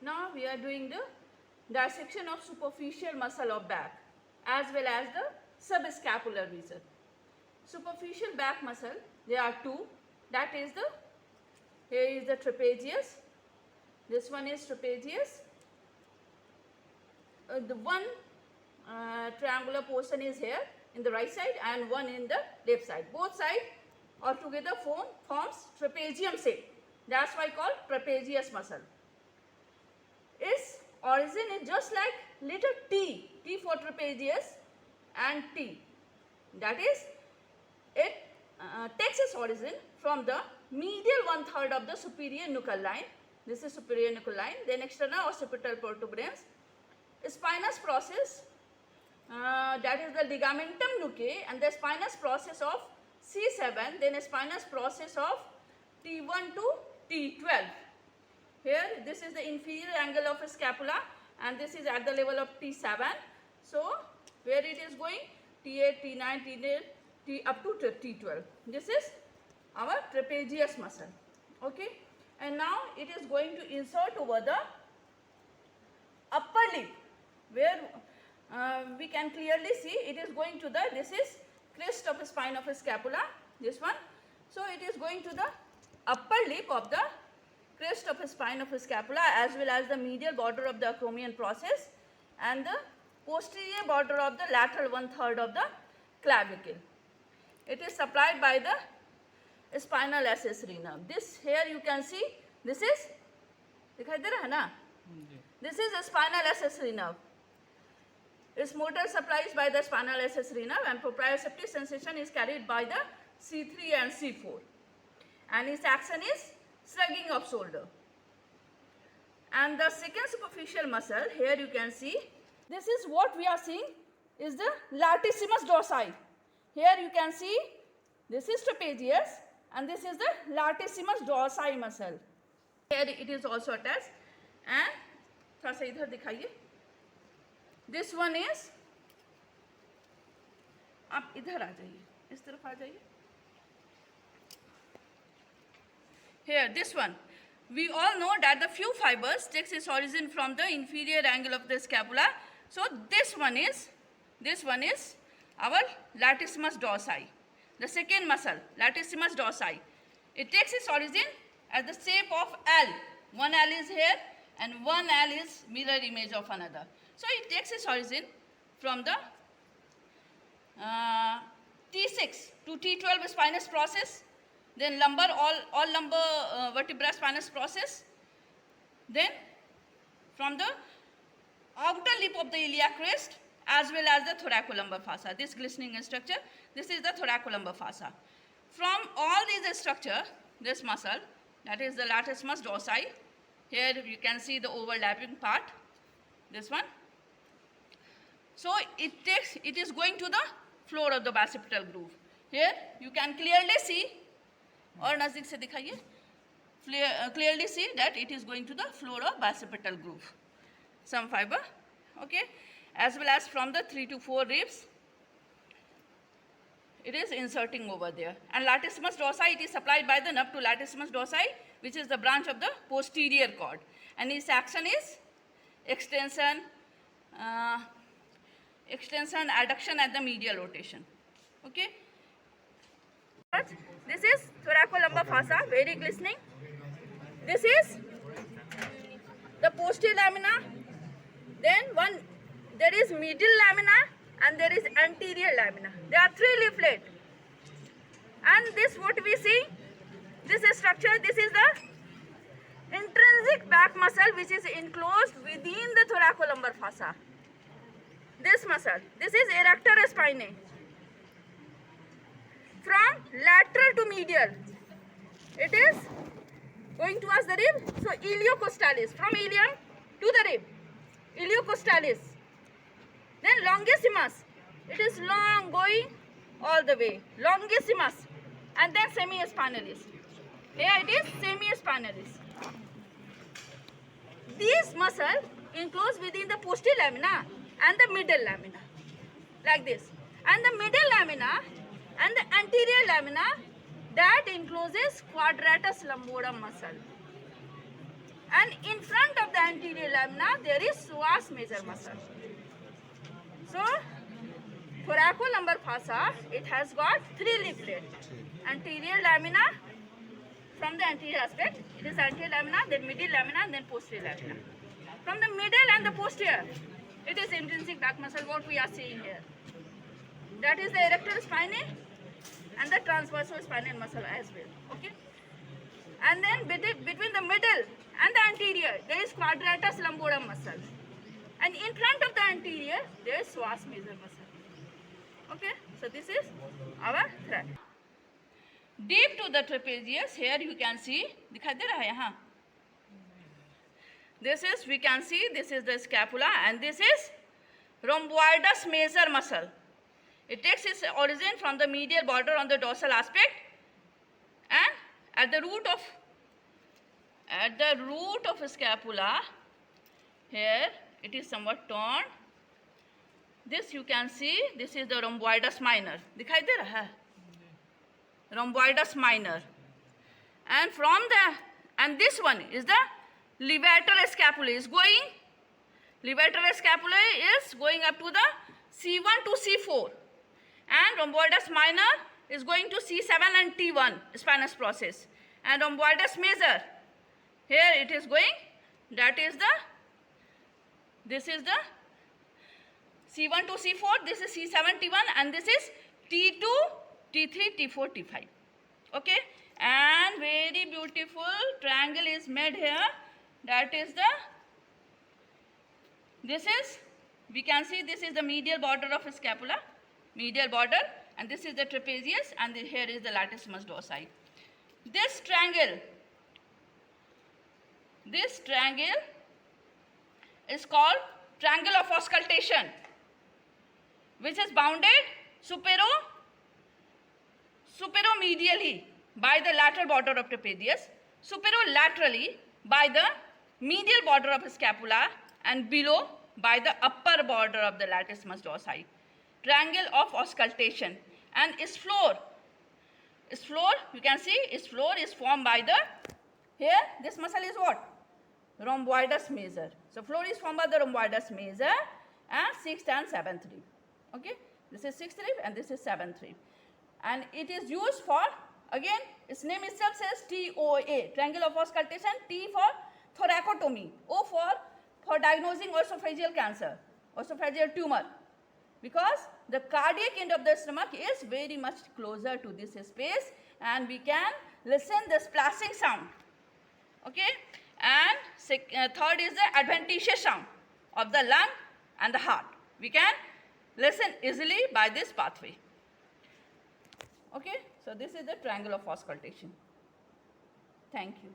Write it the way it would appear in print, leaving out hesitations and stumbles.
Now we are doing the dissection of superficial muscle of back as well as the subscapular region. Superficial back muscle, there are two. That is the, here is the trapezius. This one is trapezius. The one triangular portion is here in the right side and one in the left side. Both sides altogether forms trapezium shape. That's why called trapezius muscle. Its origin is just like letter T, T for trapezius and T. That is, it takes its origin from the medial 1/3 of the superior nuchal line. This is superior nuchal line. Then external occipital protuberance. Spinous process, that is the ligamentum nuchae, and the spinous process of C7. Then a spinous process of T1 to T12. Here, this is the inferior angle of scapula, and this is at the level of T7. So, where it is going? T8, T9, T10, T up to T12. This is our trapezius muscle. Okay, and now it is going to insert over the upper lip, where we can clearly see it is going to the, this is crest of the spine of the scapula, this one. So, it is going to the upper lip of the crest of the spine of the scapula as well as the medial border of the acromion process and the posterior border of the lateral 1/3 of the clavicle. It is supplied by the spinal accessory nerve. This here you can see, this is, दिखाई दे रहा है ना? This is a spinal accessory nerve. Its motor supply is by the spinal accessory nerve, and proprioceptive sensation is carried by the C3 and C4. And its action is shrugging of shoulder. And the second superficial muscle, here you can see, this is what we are seeing is the latissimus dorsi. Here you can see, this is trapezius and this is the latissimus dorsi muscle. Here it is also attached, and थोड़ा सा इधर दिखाइए. This one is, आप इधर आ जाइए, इस तरफ आ जाइए. Here, this one. We all know that the few fibers takes its origin from the inferior angle of the scapula. So, this one is our latissimus dorsi. The second muscle, latissimus dorsi. It takes its origin as the shape of L. One L is here and one L is mirror image of another. So, it takes its origin from the T6 to T12 spinous process. Then lumbar, all lumbar vertebra spinous process. Then from the outer lip of the iliac crest as well as the thoracolumbar fossa. This glistening structure, this is the thoracolumbar fossa. From all these structure, this muscle, that is the latissimus dorsi. Here you can see the overlapping part, this one. So it is going to the floor of the bicipital groove. Here you can clearly see, और नज़दीक से दिखाइए, clearly see that it is going to the floor of bicipital groove. Some fiber, okay, as well as from the 3 to 4 ribs, it is inserting over there. And latissimus dorsi, it is supplied by the nerve to latissimus dorsi, which is the branch of the posterior cord. And its action is extension, adduction and the medial rotation. Okay. This is thoracolumbar fossa, very glistening. This is the posterior lamina. Then there is medial lamina and there is anterior lamina. There are 3 leaflet. And this what we see, this structure, this is the intrinsic back muscle which is enclosed within the thoracolumbar fossa. This muscle, this is erector spinae. From lateral to medial, it is going towards the rib. So, iliocostalis, from ilium to the rib, iliocostalis. Then longissimus, it is long going all the way, longissimus, and then semispinalis. Here it is semispinalis. These muscles enclosed within the posterior lamina and the middle lamina, like this. And the middle lamina and the anterior lamina, that encloses quadratus lumborum muscle. And in front of the anterior lamina, there is psoas major muscle. So, thoracolumbar fossa, it has got 3 leaflets. Anterior lamina, from the anterior aspect, it is anterior lamina, then middle lamina, and then posterior lamina. From the middle and the posterior, it is intrinsic back muscle, what we are seeing here. That is the erector spinae and the transverso spinal muscle as well. Okay. And then between the middle and the anterior, there is quadratus lumborum muscle. And in front of the anterior, there is psoas major muscle. Okay. So this is our thread. Deep to the trapezius, here you can see, दिखाई दे रहा है यहाँ. This is, we can see, this is the scapula and this is rhomboidus major muscle. It takes its origin from the medial border on the dorsal aspect, and at the root of scapula, here it is somewhat torn. This you can see, this is the rhomboidus minor. दिखाई दे रहा है? Rhomboidus minor. And and this one is the levator scapulae is going. Levator scapulae is going up to the C1 to C4. And rhomboidus minor is going to C7 and T1 spinous process. And rhomboidus major, here it is going, this is the C1 to C4, this is C7, T1, and this is T2, T3, T4, T5. Okay, and very beautiful triangle is made here. That is we can see this is the medial border of scapula, medial border, and this is the trapezius, and here is the latissimus dorsi. This triangle is called triangle of auscultation, which is bounded superomedially by the lateral border of trapezius, superolaterally by the medial border of scapula, and below by the upper border of the latissimus dorsi. Triangle of auscultation. And its floor, you can see, its floor is formed by here this muscle is what? Rhomboidus major. So floor is formed by the rhomboidus major and 6th and 7th rib. Okay, this is 6th rib and this is 7th rib. And it is used for, again, its name itself says TOA, triangle of auscultation, T for thoracotomy, O for diagnosing esophageal cancer, esophageal tumor. Because the cardiac end of the stomach is very much closer to this space, and we can listen the splashing sound. Okay, and third is the adventitious sound of the lung and the heart. We can listen easily by this pathway. Okay, so this is the triangle of auscultation. Thank you.